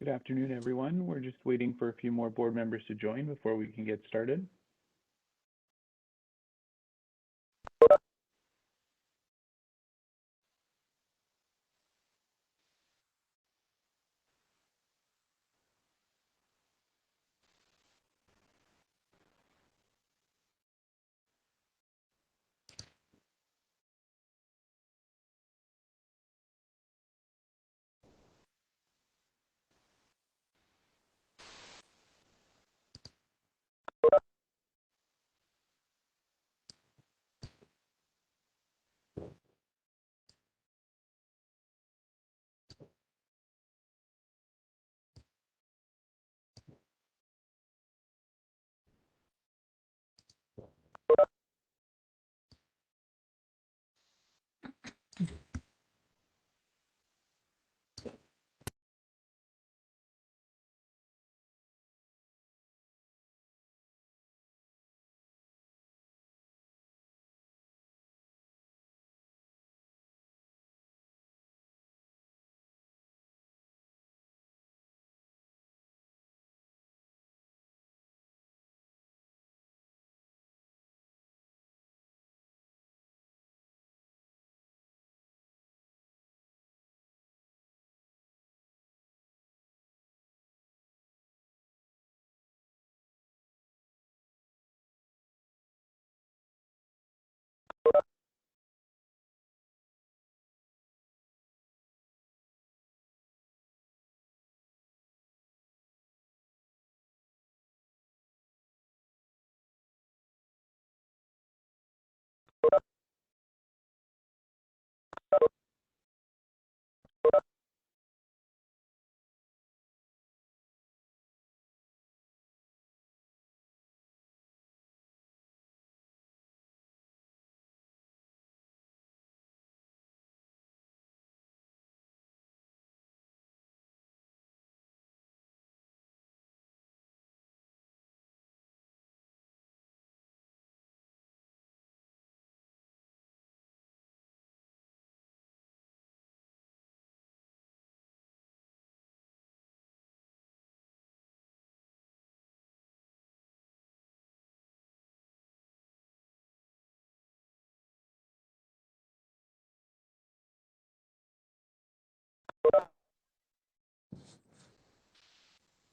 Good afternoon, everyone. We're just waiting for a few more board members to join before we can get started.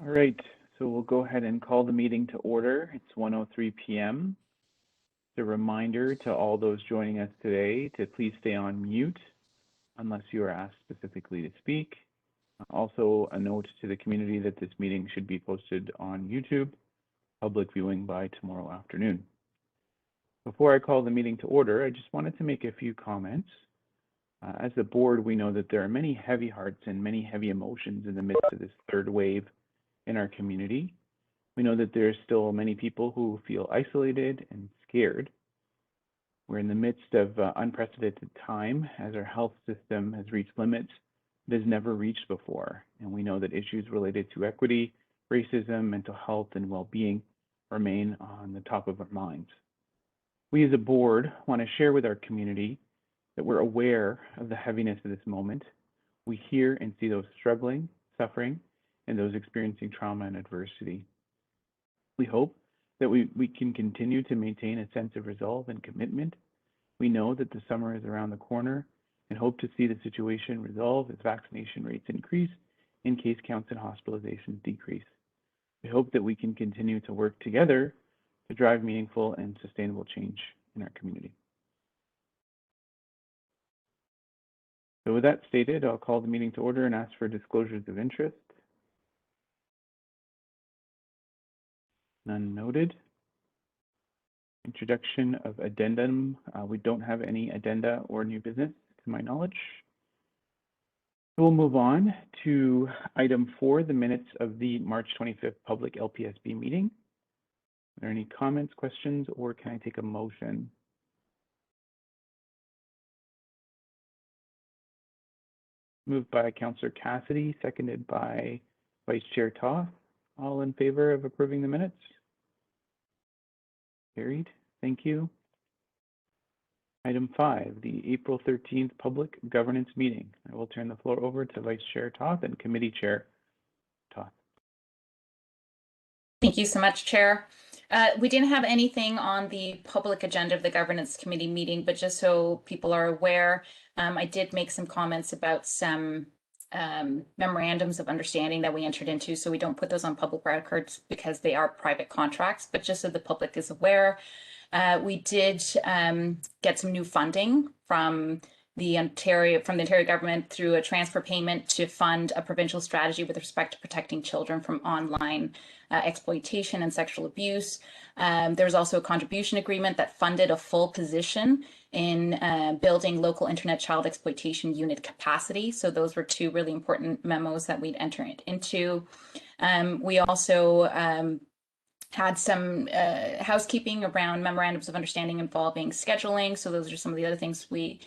All right, so we'll go ahead and call the meeting to order. It's 1:03 p.m. A reminder to all those joining us today to please stay on mute unless you are asked specifically to speak. Also, a note to the community that this meeting should be posted on YouTube, public viewing by tomorrow afternoon. Before I call the meeting to order, I just wanted to make a few comments. As a board, we know that there are many heavy hearts and many heavy emotions in the midst of this third wave in our community. We know that there's still many people who feel isolated and scared. We're in the midst of unprecedented time as our health system has reached limits it has never reached before. And we know that issues related to equity, racism, mental health, and well-being remain on the top of our minds. We as a board want to share with our community that we're aware of the heaviness of this moment. We hear and see those struggling, suffering, and those experiencing trauma and adversity. We hope that we can continue to maintain a sense of resolve and commitment. We know that the summer is around the corner and hope to see the situation resolve as vaccination rates increase and case counts and hospitalizations decrease. We hope that we can continue to work together to drive meaningful and sustainable change in our community. So with that stated, I'll call the meeting to order and ask for disclosures of interest. None noted. Introduction of addendum. We don't have any addenda or new business to my knowledge. We'll move on to item 4, the minutes of the March 25th public LPSB meeting. there any comments, questions, or can I take a motion? Moved by Councillor Cassidy, seconded by Vice Chair Toth. All in favor of approving the minutes? Carried. Thank you. Item 5, the April 13th Public Governance Meeting. I will turn the floor over to Vice Chair Toth and Committee Chair Toth. Thank you so much, Chair. We didn't have anything on the public agenda of the Governance Committee meeting, but just so people are aware, I did make some comments about some memorandums of understanding that we entered into, so we don't put those on public records because they are private contracts, but just so the public is aware, we did get some new funding from the Ontario government through a transfer payment to fund a provincial strategy with respect to protecting children from online exploitation and sexual abuse. There was also a contribution agreement that funded a full position in building local internet child exploitation unit capacity. So those were two really important memos that we'd entered into. We also had some housekeeping around memorandums of understanding involving scheduling. So those are some of the other things we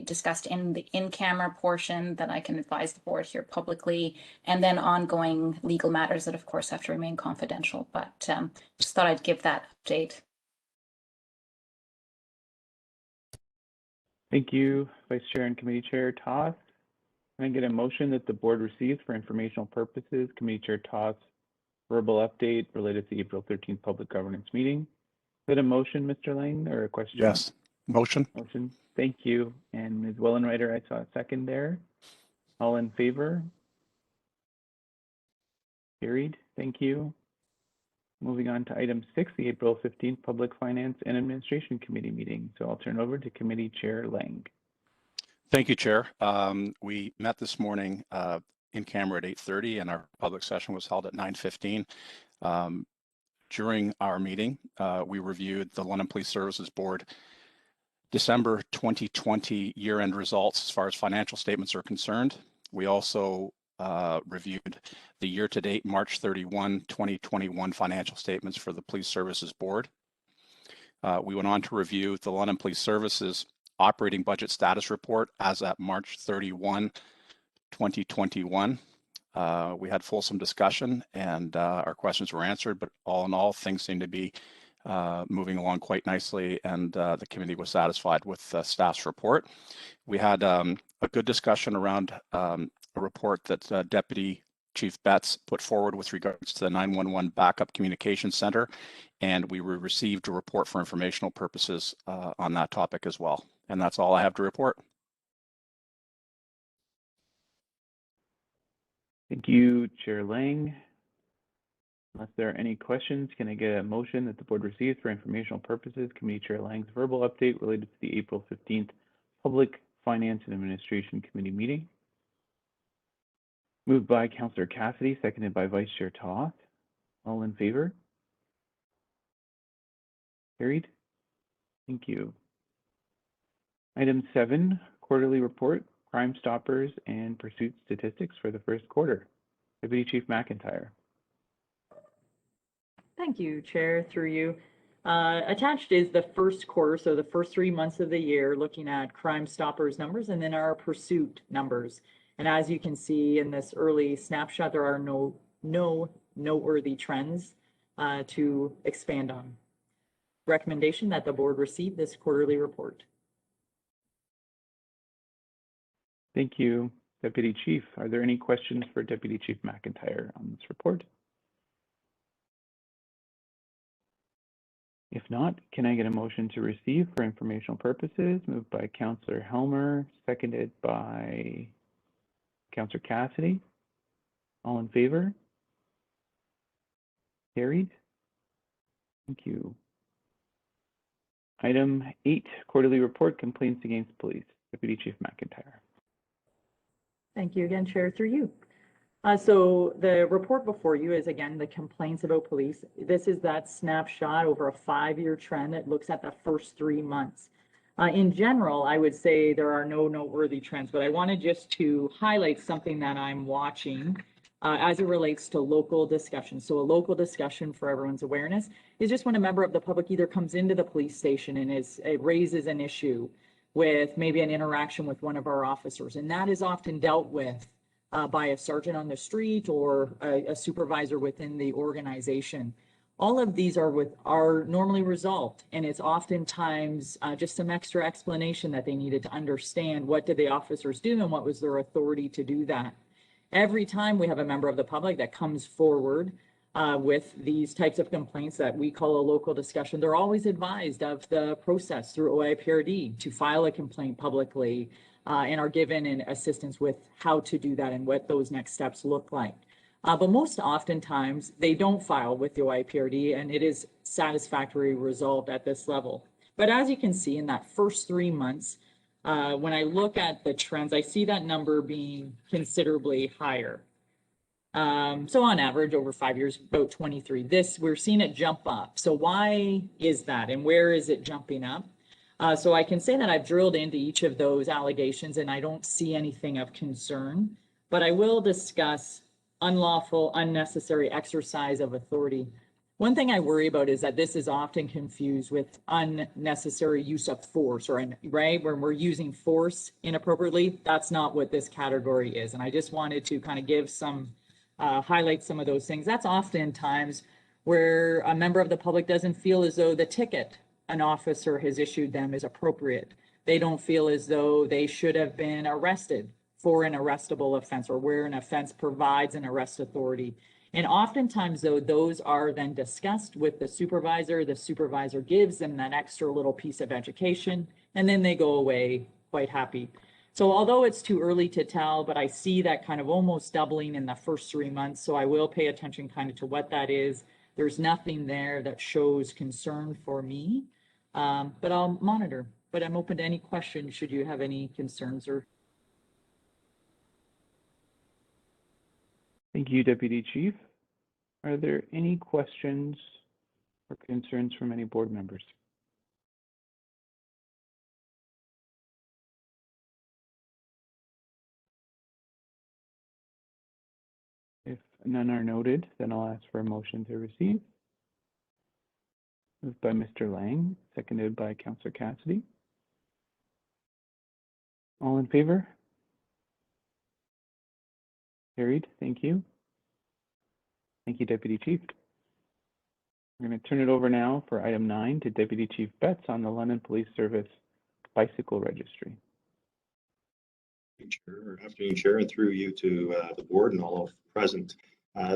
discussed in the in-camera portion that I can advise the board here publicly, and then ongoing legal matters that of course have to remain confidential, but just thought I'd give that update. Thank you, Vice Chair and Committee Chair Toth. Can I get a motion that the board receives for informational purposes Committee Chair Toth's verbal update related to the April 13th Public Governance Meeting? Is that a motion, Mr. Lang, or a question? Yes, motion. Motion. Thank you. And Ms. Wellenreiter, I saw a second there. All in favor? Carried. Thank you. Moving on to item 6, the April 15th Public Finance and Administration Committee meeting. So I'll turn over to Committee Chair Lang. Thank you, Chair. We met this morning in camera at 8:30 and our public session was held at 9:15. During our meeting, we reviewed the London Police Services Board December 2020 year-end results as far as financial statements are concerned. We also reviewed the year-to-date March 31, 2021 financial statements for the Police Services Board. We went on to review the London Police Services operating budget status report as at March 31, 2021. We had fulsome discussion and our questions were answered, but all in all, things seem to be moving along quite nicely, and the committee was satisfied with staff's report. We had a good discussion around a report that Deputy Chief Betts put forward with regards to the 911 Backup Communication Center, and we received a report for informational purposes on that topic as well. And that's all I have to report. Thank you, Chair Lang. Unless there are any questions, can I get a motion that the board receives for informational purposes Committee Chair Lang's verbal update related to the April 15th Public Finance and Administration Committee meeting? Moved by Councillor Cassidy, seconded by Vice Chair Toth. All in favor? Carried. Thank you. Item 7, quarterly report, Crime Stoppers and Pursuit Statistics for the first quarter. Deputy Chief McIntyre. Thank you, Chair, through you. Attached is the first quarter, so the first 3 months of the year, looking at Crime Stoppers numbers and then our pursuit numbers. And as you can see in this early snapshot, there are no noteworthy trends to expand on. Recommendation that the board receive this quarterly report. Thank you, Deputy Chief. Are there any questions for Deputy Chief McIntyre on this report? If not, can I get a motion to receive for informational purposes? Moved by Councillor Helmer, seconded by Councillor Cassidy. All in favor? Carried. Thank you. Item 8, quarterly report, complaints against police. Deputy Chief McIntyre. Thank you again, Chair, through you. So the report before you is, again, the complaints about police. This is that snapshot over a 5-year trend that looks at the first 3 months. In general, I would say there are no noteworthy trends, but I wanted just to highlight something that I'm watching as it relates to local discussion. So a local discussion, for everyone's awareness, is just when a member of the public either comes into the police station and it raises an issue with maybe an interaction with one of our officers. And that is often dealt with by a sergeant on the street or a supervisor within the organization. All of these are normally resolved, and it's oftentimes just some extra explanation that they needed to understand what did the officers do and what was their authority to do that. Every time we have a member of the public that comes forward with these types of complaints that we call a local discussion, they're always advised of the process through OIPRD to file a complaint publicly and are given an assistance with how to do that and what those next steps look like. But most oftentimes they don't file with the OIPRD and it is satisfactorily resolved at this level. But as you can see in that first 3 months, when I look at the trends, I see that number being considerably higher. So on average over 5 years, about 23. We're seeing it jump up. So why is that and where is it jumping up? So I can say that I've drilled into each of those allegations and I don't see anything of concern, but I will discuss unlawful, unnecessary exercise of authority. One thing I worry about is that this is often confused with unnecessary use of force, right? When we're using force inappropriately, that's not what this category is. And I just wanted to kind of give some, highlight some of those things. That's oftentimes where a member of the public doesn't feel as though the ticket an officer has issued them is appropriate. They don't feel as though they should have been arrested for an arrestable offense or where an offense provides an arrest authority. And oftentimes, though, those are then discussed with the supervisor gives them that extra little piece of education, and then they go away quite happy. So although it's too early to tell, but I see that kind of almost doubling in the first 3 months, so I will pay attention kind of to what that is. There's nothing there that shows concern for me, but I'll monitor. But I'm open to any questions should you have any concerns or. Thank you, Deputy Chief. Are there any questions or concerns from any board members? If none are noted, then I'll ask for a motion to receive. Moved by Mr. Lang, seconded by Councillor Cassidy. All in favor? Carried. Thank you. Thank you, Deputy Chief. We're going to turn it over now for item 9 to Deputy Chief Betts on the London Police Service Bicycle Registry. Afternoon, Chair, and through you to the board and all of present.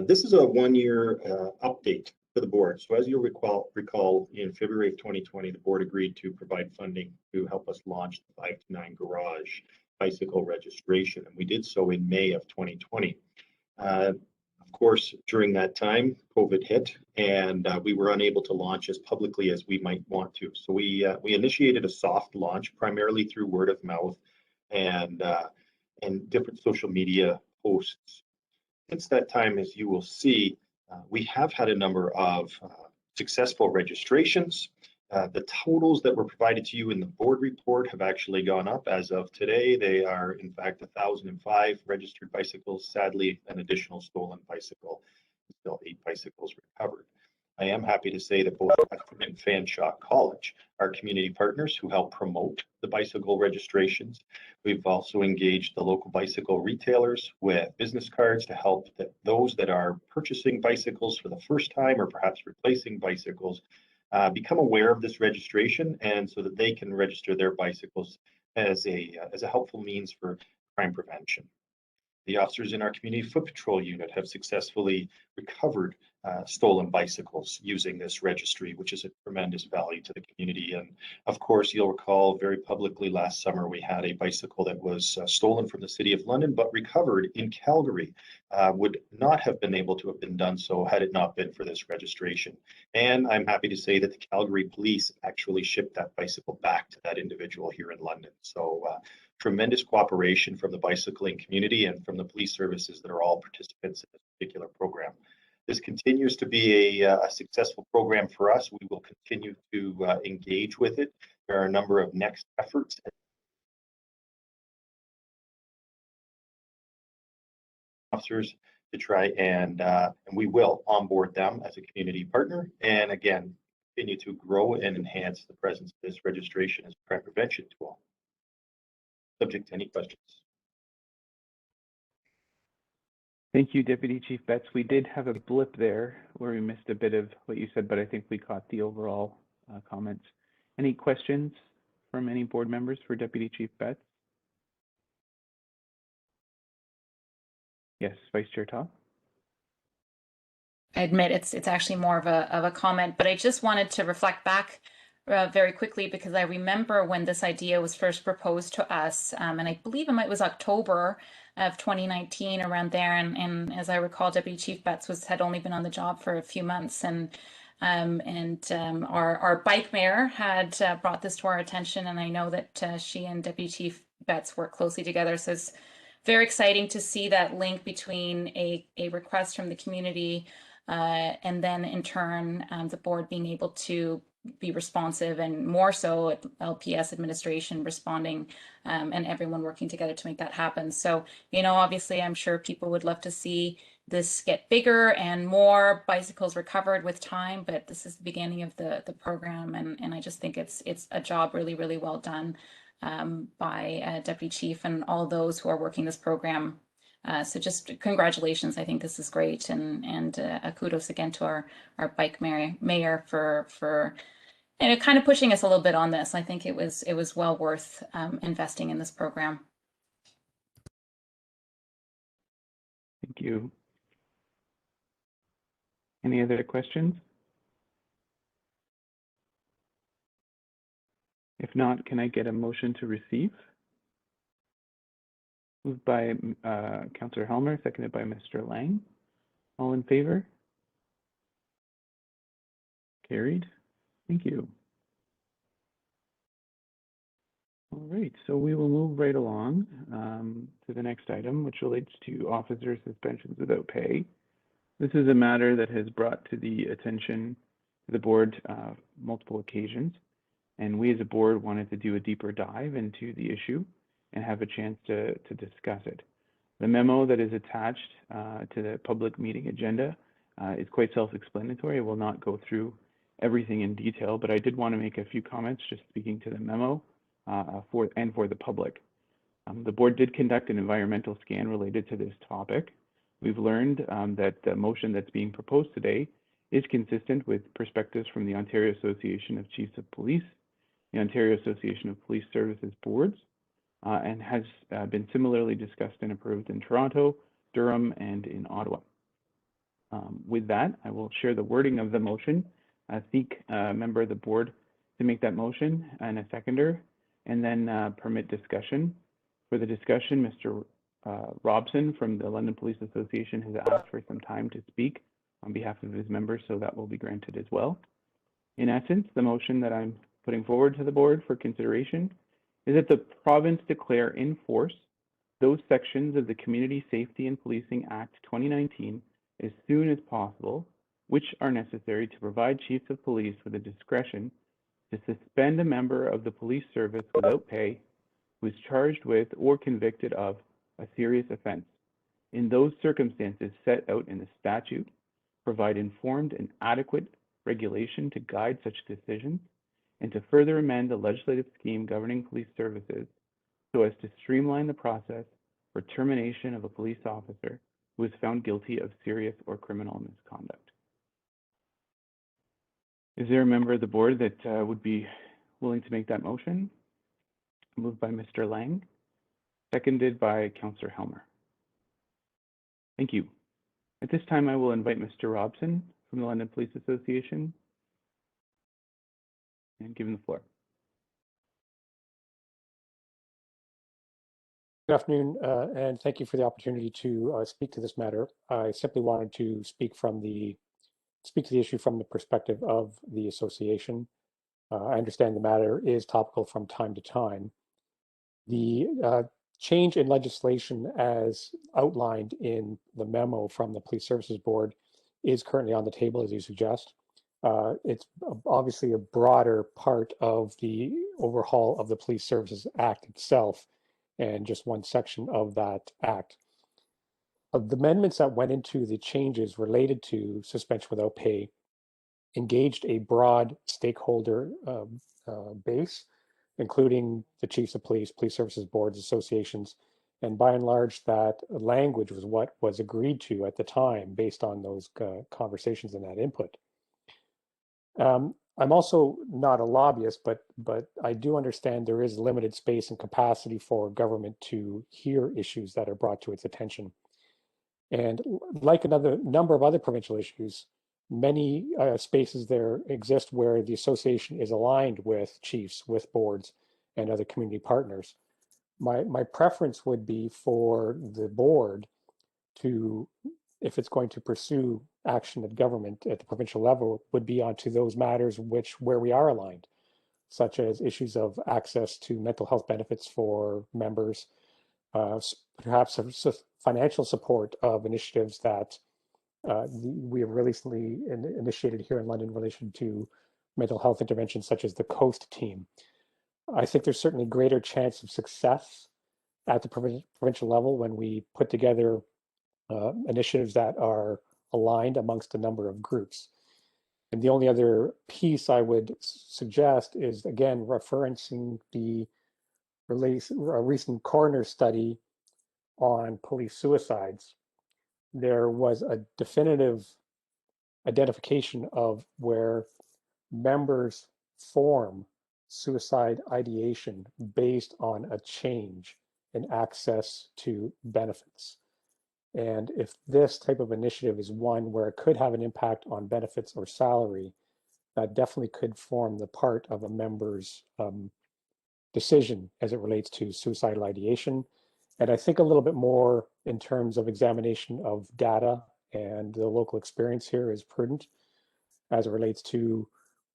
This is a one-year update for the board. So as you'll recall, in February of 2020, the board agreed to provide funding to help us launch the 5 to 9 garage bicycle registration, and we did so in May of 2020. Of course, during that time, COVID hit, and we were unable to launch as publicly as we might want to. So we initiated a soft launch, primarily through word of mouth and different social media posts. Since that time, as you will see, we have had a number of successful registrations. The totals that were provided to you in the board report have actually gone up. As of today, they are in fact 1,005 registered bicycles. Sadly, an additional stolen bicycle, still 8 bicycles recovered. I am happy to say that both Eckerman and Fanshawe College are community partners who help promote the bicycle registrations. We've also engaged the local bicycle retailers with business cards to help those that are purchasing bicycles for the first time or perhaps replacing bicycles become aware of this registration, and so that they can register their bicycles as a helpful means for crime prevention. The officers in our community foot patrol unit have successfully recovered stolen bicycles using this registry, which is a tremendous value to the community. And of course, you'll recall very publicly last summer, we had a bicycle that was stolen from the City of London, but recovered in Calgary. Would not have been able to have been done so had it not been for this registration. And I'm happy to say that the Calgary police actually shipped that bicycle back to that individual here in London. So tremendous cooperation from the bicycling community and from the police services that are all participants in this particular program. This continues to be a successful program for us. We will continue to engage with it. There are a number of next efforts. Officers to try and we will onboard them as a community partner. And again, continue to grow and enhance the presence of this registration as a crime prevention tool. Subject to any questions. Thank you, Deputy Chief Betts. We did have a blip there where we missed a bit of what you said, but I think we caught the overall comments. Any questions from any board members for Deputy Chief Betts? Yes, Vice Chair Top. I admit it's actually more of a comment, but I just wanted to reflect back very quickly because I remember when this idea was first proposed to us, and I believe it was October of 2019 around there, and as I recall, Deputy Chief Betts had only been on the job for a few months, and our bike mayor had brought this to our attention, and I know that she and Deputy Chief Betts work closely together, so it's very exciting to see that link between a request from the community and then in turn the board being able to be responsive, and more so LPS administration responding and everyone working together to make that happen. So, you know, obviously I'm sure people would love to see this get bigger and more bicycles recovered with time, but this is the beginning of the program, and I just think it's a job really, really well done by Deputy Chief and all those who are working this program. So just congratulations. I think this is great, and kudos again to our bike mayor for kind of pushing us a little bit on this. I think it was well worth investing in this program. Thank you. Any other questions? If not, can I get a motion to receive? Moved by Councillor Helmer, seconded by Mr. Lang. All in favor? Carried. Thank you. All right, so we will move right along to the next item, which relates to officer suspensions without pay. This is a matter that has brought to the attention of the board multiple occasions, and we as a board wanted to do a deeper dive into the issue and have a chance to discuss it. The memo that is attached to the public meeting agenda is quite self-explanatory. I will not go through everything in detail, but I did want to make a few comments just speaking to the memo for the public. The board did conduct an environmental scan related to this topic. We've learned that the motion that's being proposed today is consistent with perspectives from the Ontario Association of Chiefs of Police, the Ontario Association of Police Services Boards, and has been similarly discussed and approved in Toronto, Durham, and in Ottawa. With that, I will share the wording of the motion, seek a member of the board to make that motion and a seconder, and then permit discussion. For the discussion, Mr. Robson from the London Police Association has asked for some time to speak on behalf of his members, so that will be granted as well. In essence, the motion that I'm putting forward to the board for consideration is that the province declare in force those sections of the Community Safety and Policing Act 2019 as soon as possible, which are necessary to provide chiefs of police with the discretion to suspend a member of the police service without pay who is charged with or convicted of a serious offense. In those circumstances set out in the statute, provide informed and adequate regulation to guide such decisions, and to further amend the legislative scheme governing police services so as to streamline the process for termination of a police officer who is found guilty of serious or criminal misconduct. Is there a member of the board that would be willing to make that motion? Moved by Mr. Lang, seconded by Councillor Helmer. Thank you. At this time, I will invite Mr. Robson from the London Police Association and give him the floor. Good afternoon, and thank you for the opportunity to speak to this matter. I simply wanted to speak to the issue from the perspective of the association. I understand the matter is topical from time to time. The change in legislation as outlined in the memo from the Police Services Board is currently on the table, as you suggest. It's obviously a broader part of the overhaul of the Police Services Act itself, and just one section of that act. Of the amendments that went into the changes related to suspension without pay engaged a broad stakeholder base, including the chiefs of police, police services boards, associations, and by and large, that language was what was agreed to at the time based on those conversations and that input. I'm also not a lobbyist, but I do understand there is limited space and capacity for government to hear issues that are brought to its attention. And like another number of other provincial issues, many spaces there exist where the association is aligned with chiefs, with boards, and other community partners. My preference would be for the board to, if it's going to pursue action at government at the provincial level, would be onto those matters where we are aligned, such as issues of access to mental health benefits for members, perhaps financial support of initiatives that we have recently initiated here in London in relation to mental health interventions such as the COAST team. I think there's certainly greater chance of success at the provincial level when we put together initiatives that are aligned amongst a number of groups. And the only other piece I would suggest is, again, referencing the recent coroner study on police suicides. There was a definitive identification of where members form suicide ideation based on a change in access to benefits. And if this type of initiative is one where it could have an impact on benefits or salary, that definitely could form the part of a member's decision as it relates to suicidal ideation. And I think a little bit more in terms of examination of data and the local experience here is prudent as it relates to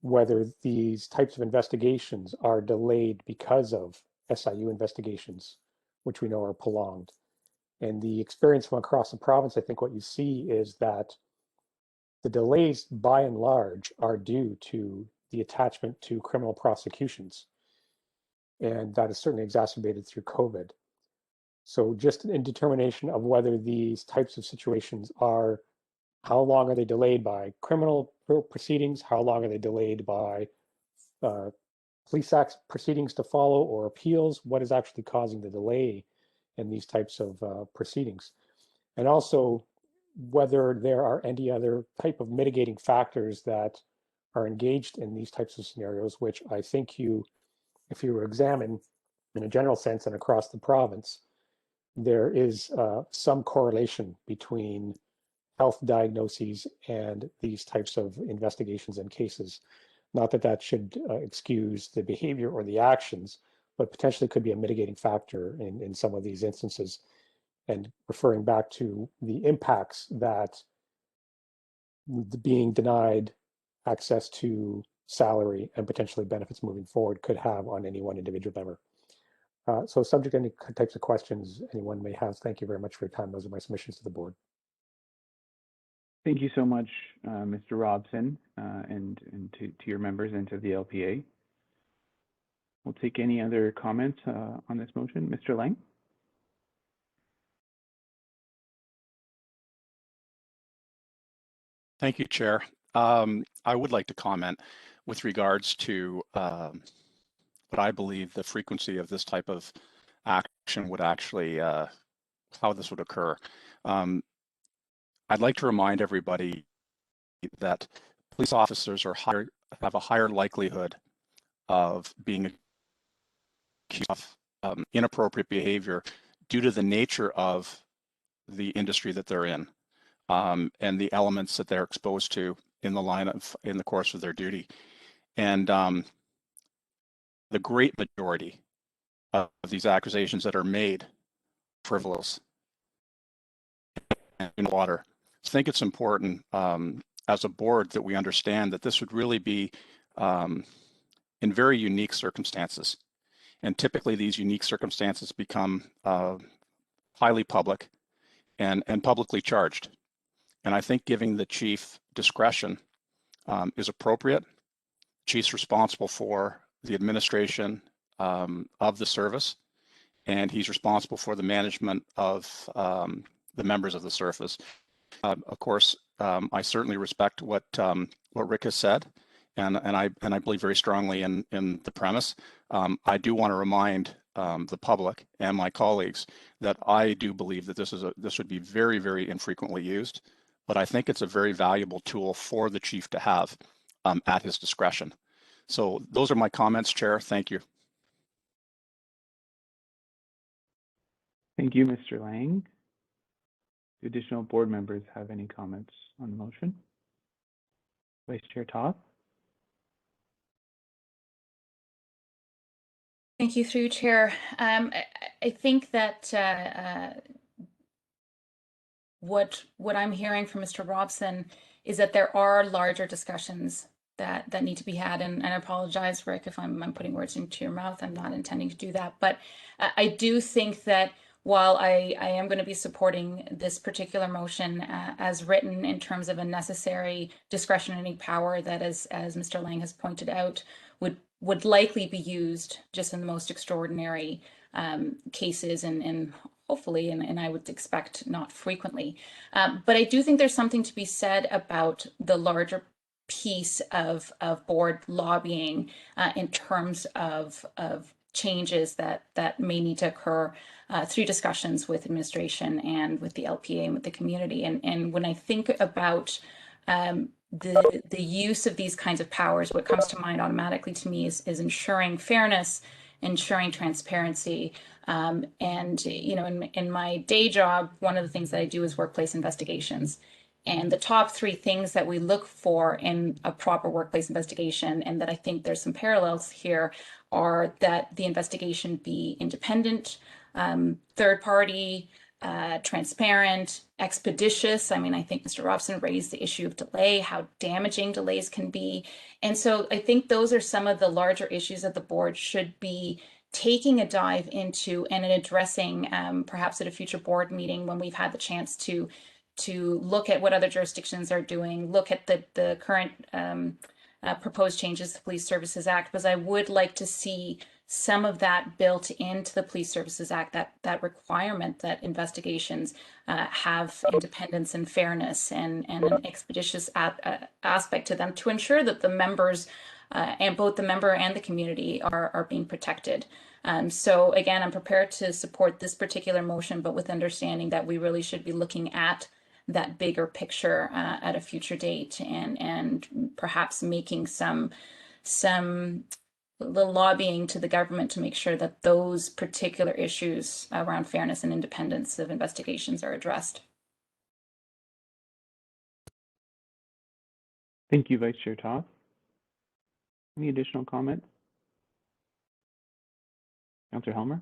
whether these types of investigations are delayed because of SIU investigations, which we know are prolonged. And the experience from across the province, I think what you see is that the delays by and large are due to the attachment to criminal prosecutions. And that is certainly exacerbated through COVID. So just in determination of whether these types of situations are, how long are they delayed by criminal proceedings? How long are they delayed by police act proceedings to follow or appeals? What is actually causing the delay in these types of proceedings? And also whether there are any other type of mitigating factors that are engaged in these types of scenarios, which I think if you examine in a general sense and across the province, there is some correlation between health diagnoses and these types of investigations and cases. Not that that should excuse the behavior or the actions, but potentially could be a mitigating factor in some of these instances. And referring back to the impacts that being denied access to salary and potentially benefits moving forward could have on any one individual member. So subject to any types of questions anyone may have, thank you very much for your time. Those are my submissions to the board. Thank you so much, Mr. Robson, and to your members and to the LPA. We'll take any other comments on this motion. Mr. Lang? Thank you, Chair. I would like to comment with regards to what I believe the frequency of this type of action would actually, how this would occur. I'd like to remind everybody that police officers have a higher likelihood of being accused of inappropriate behavior due to the nature of the industry that they're in. And the elements that they're exposed to in the course of their duty. And the great majority of these accusations that are made frivolous and in water. I think it's important as a board that we understand that this would really be in very unique circumstances. And typically these unique circumstances become highly public and publicly charged. And I think giving the chief discretion is appropriate. Chief's responsible for the administration of the service, and he's responsible for the management of the members of the surface. Of course, I certainly respect what Rick has said, and I believe very strongly in the premise. I do want to remind the public and my colleagues that I do believe that this would be very, very infrequently used, but I think it's a very valuable tool for the chief to have at his discretion. So those are my comments, Chair. Thank you. Thank you, Mr. Lang. Do additional board members have any comments on the motion? Vice Chair Toth? Thank you, through Chair. I think that what I'm hearing from Mr. Robson is that there are larger discussions that need to be had, and I apologize, Rick, if I'm putting words into your mouth. I'm not intending to do that, but I do think that while I am going to be supporting this particular motion as written in terms of a necessary discretionary power that, as Mr. Lang has pointed out, would likely be used just in the most extraordinary cases and hopefully, and I would expect not frequently. But I do think there's something to be said about the larger piece of board lobbying in terms of changes that may need to occur through discussions with administration and with the LPA and with the community. And when I think about the use of these kinds of powers, what comes to mind automatically to me is ensuring fairness, ensuring transparency. And, you know, in my day job, one of the things that I do is workplace investigations. And the top three things that we look for in a proper workplace investigation, and that I think there's some parallels here, are that the investigation be independent, third party, transparent, expeditious. I mean, I think Mr. Robson raised the issue of delay, how damaging delays can be. And so I think those are some of the larger issues that the board should be taking a dive into and addressing perhaps at a future board meeting when we've had the chance to look at what other jurisdictions are doing, look at the current proposed changes to the Police Services Act, because I would like to see some of that built into the Police Services Act, that requirement that investigations have independence and fairness and an expeditious aspect to them to ensure that the members and both the member and the community are being protected. So again, I'm prepared to support this particular motion, but with understanding that we really should be looking at that bigger picture at a future date and perhaps making some lobbying to the government to make sure that those particular issues around fairness and independence of investigations are addressed. Thank you, Vice Chair Toth. Any additional comments? Councillor Helmer?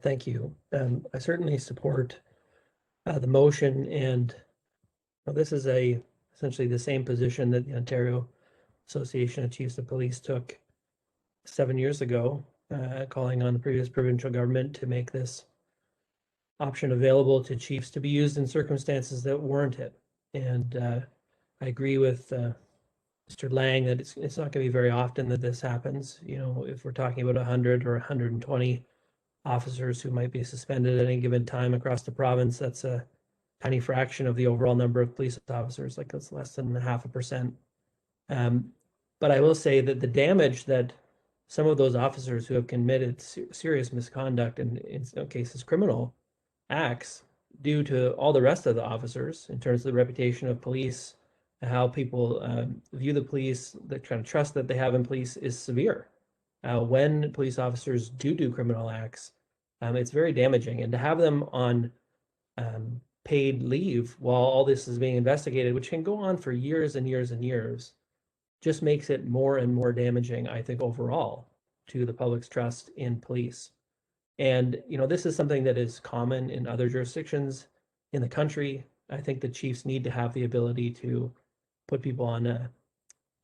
Thank you. I certainly support the motion, and this is essentially the same position that the Ontario Association of Chiefs of Police took 7 years ago, calling on the previous provincial government to make this option available to chiefs to be used in circumstances that warrant it. And I agree with Mr. Lang that it's not going to be very often that this happens. You know, if we're talking about 100 or 120 officers who might be suspended at any given time across the province, that's a tiny fraction of the overall number of police officers. Like, that's less than 0.5%. But I will say that the damage that some of those officers who have committed serious misconduct and in some cases criminal acts due to all the rest of the officers in terms of the reputation of police, how people view the police, the kind of trust that they have in police is severe. When police officers do criminal acts, it's very damaging. And to have them on paid leave while all this is being investigated, which can go on for years and years and years, just makes it more and more damaging, I think, overall to the public's trust in police. And, you know, this is something that is common in other jurisdictions in the country. I think the chiefs need to have the ability to put people on a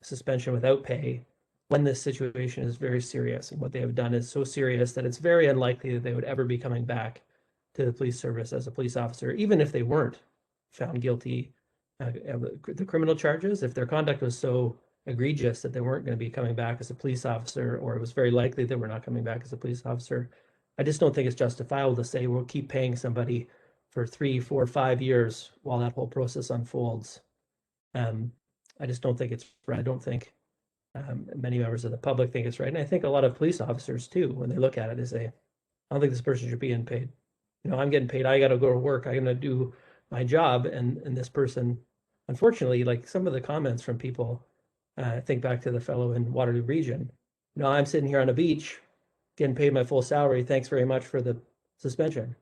suspension without pay when this situation is very serious, and what they have done is so serious that it's very unlikely that they would ever be coming back to the police service as a police officer, even if they weren't found guilty of the criminal charges. If their conduct was so egregious that they weren't going to be coming back as a police officer, or it was very likely they were not coming back as a police officer, I just don't think it's justifiable to say we'll keep paying somebody for 3, 4, 5 years while that whole process unfolds. I just don't think it's right. I don't think many members of the public think it's right. And I think a lot of police officers too, when they look at it, they say, I don't think this person should be getting paid. You know, I'm getting paid, I got to go to work, I'm going to do my job. And this person, unfortunately, like some of the comments from people, think back to the fellow in Waterloo Region, you know, I'm sitting here on a beach getting paid my full salary. Thanks very much for the suspension.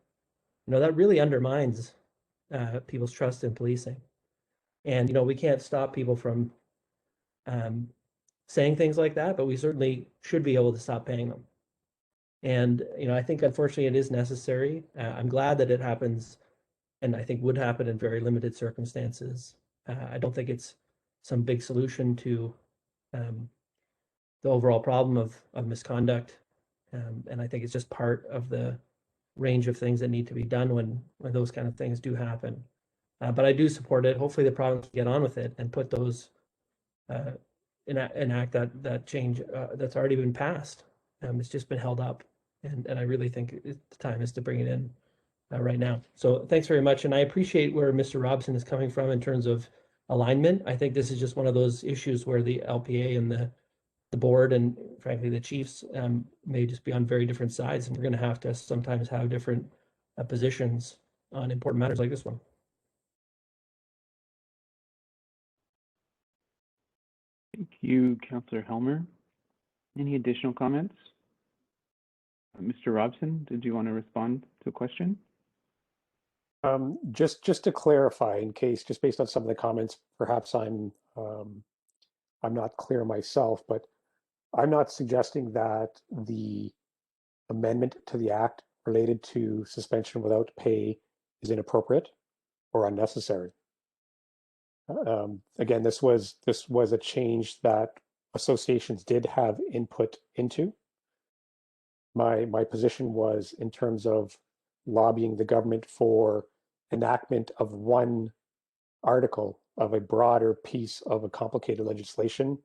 You know, that really undermines people's trust in policing. And, you know, we can't stop people from saying things like that, but we certainly should be able to stop paying them. And, you know, I think unfortunately it is necessary. I'm glad that it happens, and I think would happen in very limited circumstances. I don't think it's some big solution to the overall problem of misconduct. And I think it's just part of the range of things that need to be done when those kind of things do happen. But I do support it. Hopefully the province can get on with it and put those, enact that change that's already been passed. It's just been held up. And I really think the time is to bring it in right now. So thanks very much. And I appreciate where Mr. Robson is coming from in terms of alignment. I think this is just one of those issues where the LPA and the board and frankly the chiefs may just be on very different sides, and we're going to have sometimes have different positions on important matters like this one. Thank you, Councillor Helmer. Any additional comments? Mr. Robson, did you want to respond to a question? Just to clarify, in case, just based on some of the comments, perhaps I'm not clear myself, but I'm not suggesting that the amendment to the act related to suspension without pay is inappropriate or unnecessary. Again, this was a change that associations did have input into. My position was in terms of lobbying the government for enactment of one article of a broader piece of a complicated legislation.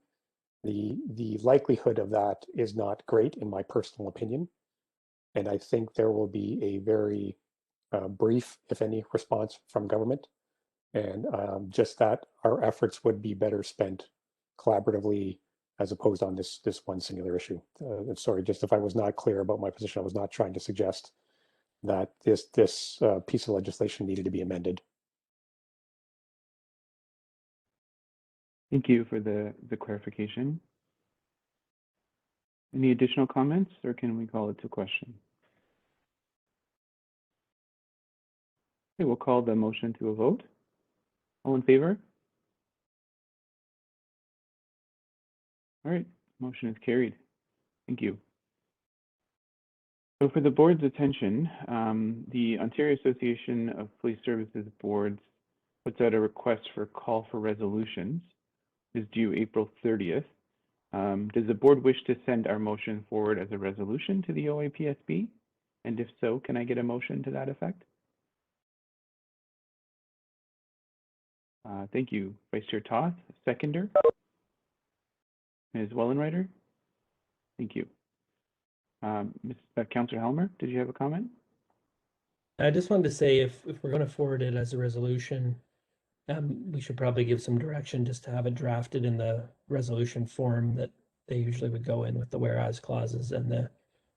The likelihood of that is not great, in my personal opinion. And I think there will be a very brief, if any, response from government. And just that our efforts would be better spent collaboratively as opposed on this one singular issue. Sorry, just if I was not clear about my position, I was not trying to suggest that this piece of legislation needed to be amended. Thank you for the clarification. Any additional comments, or can we call it to question? Okay, we'll call the motion to a vote. All in favor? All right, motion is carried. Thank you. So for the board's attention, the Ontario Association of Police Services Boards puts out a request for call for resolutions. Is due April 30th. Does the board wish to send our motion forward as a resolution to the OAPSB? And if so, can I get a motion to that effect? Thank you, Vice Chair Toth. Seconder? Ms. Wellenreiter? Thank you. Councillor Helmer, did you have a comment? I just wanted to say if we're going to forward it as a resolution, we should probably give some direction just to have it drafted in the resolution form that they usually would go in with the whereas clauses and the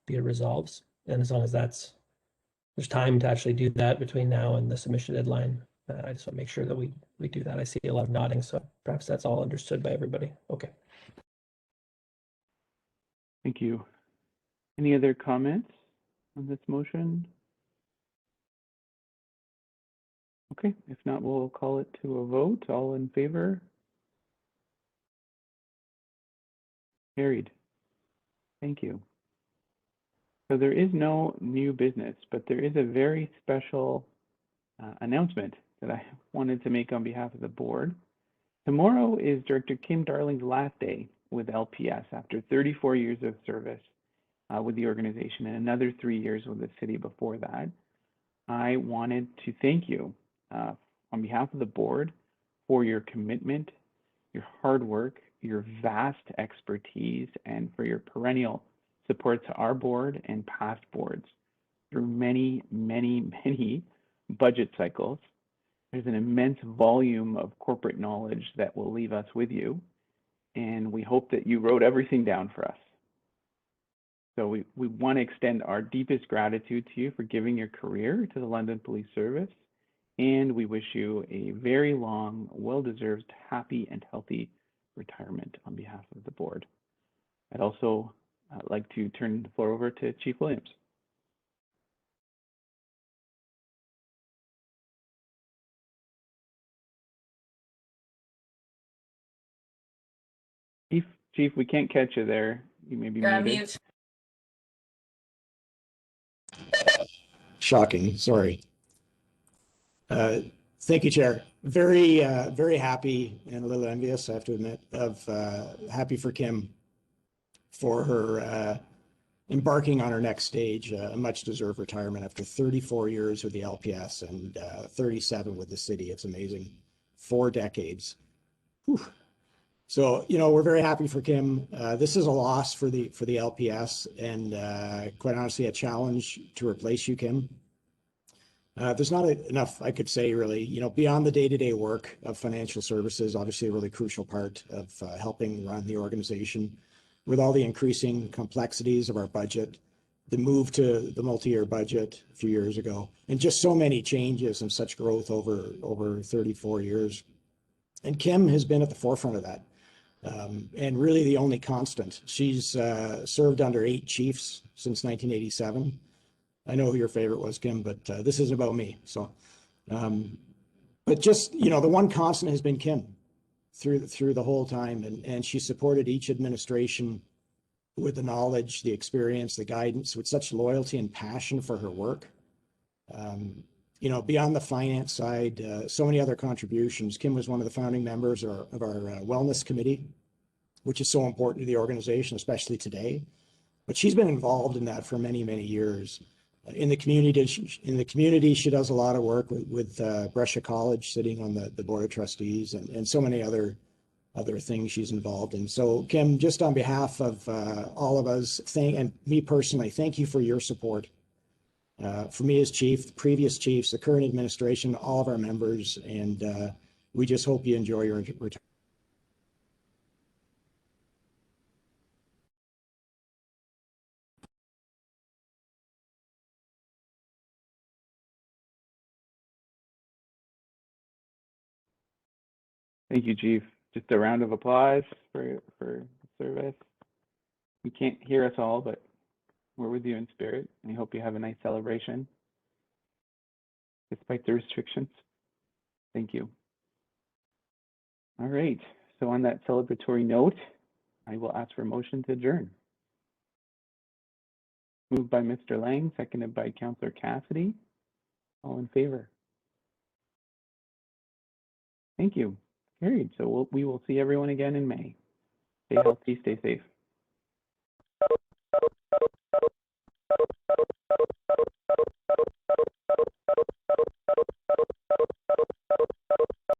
be it resolves. And as long as there's time to actually do that between now and the submission deadline, I just want to make sure that we do that. I see a lot of nodding, so perhaps that's all understood by everybody. Okay. Thank you. Any other comments on this motion? Okay, if not, we'll call it to a vote. All in favor? Carried. Thank you. So there is no new business, but there is a very special announcement that I wanted to make on behalf of the board. Tomorrow is Director Kim Darling's last day with LPS after 34 years of service with the organization and another 3 years with the city before that. I wanted to thank you on behalf of the board for your commitment, your hard work, your vast expertise, and for your perennial support to our board and past boards. through many, many, many budget cycles. There's an immense volume of corporate knowledge that will leave us with you, and we hope that you wrote everything down for us. So we want to extend our deepest gratitude to you for giving your career to the London Police Service, and we wish you a very long, well-deserved, happy, and healthy retirement on behalf of the board. I'd also like to turn the floor over to Chief Williams. Chief, we can't catch you there. You may be You're on muted. mute. Shocking, sorry. Thank you, Chair. Very, very happy and a little envious, I have to admit, of happy for Kim for her embarking on her next stage, a much-deserved retirement after 34 years with the LPS and 37 with the city. It's amazing. 4 decades. Whew. So, you know, we're very happy for Kim. This is a loss for the LPS and quite honestly, a challenge to replace you, Kim. There's not enough I could say really, you know, beyond the day-to-day work of financial services, obviously a really crucial part of helping run the organization with all the increasing complexities of our budget, the move to the multi-year budget a few years ago, and just so many changes and such growth over 34 years. And Kim has been at the forefront of that. And really the only constant. She's served under 8 chiefs since 1987. I know who your favorite was, Kim, but this is about me. So, but just, you know, the one constant has been Kim through the whole time. And she supported each administration with the knowledge, the experience, the guidance, with such loyalty and passion for her work. You know, beyond the finance side, so many other contributions. Kim was one of the founding members of our wellness committee, which is so important to the organization, especially today. But she's been involved in that for many, many years. In the community, she does a lot of work with Brescia College, sitting on the board of trustees, and so many other things she's involved in. So, Kim, just on behalf of all of us, and me personally, thank you for your support. For me as chief, the previous chiefs, the current administration, all of our members, and we just hope you enjoy your retirement. Thank you, Chief. Just a round of applause for the service. You can't hear us all, but we're with you in spirit, and I hope you have a nice celebration despite the restrictions. Thank you. All right, so on that celebratory note, I will ask for a motion to adjourn. Moved by Mr. Lang, seconded by Councillor Cassidy. All in favor? Thank you. Carried. So we will see everyone again in May. Stay healthy, stay safe.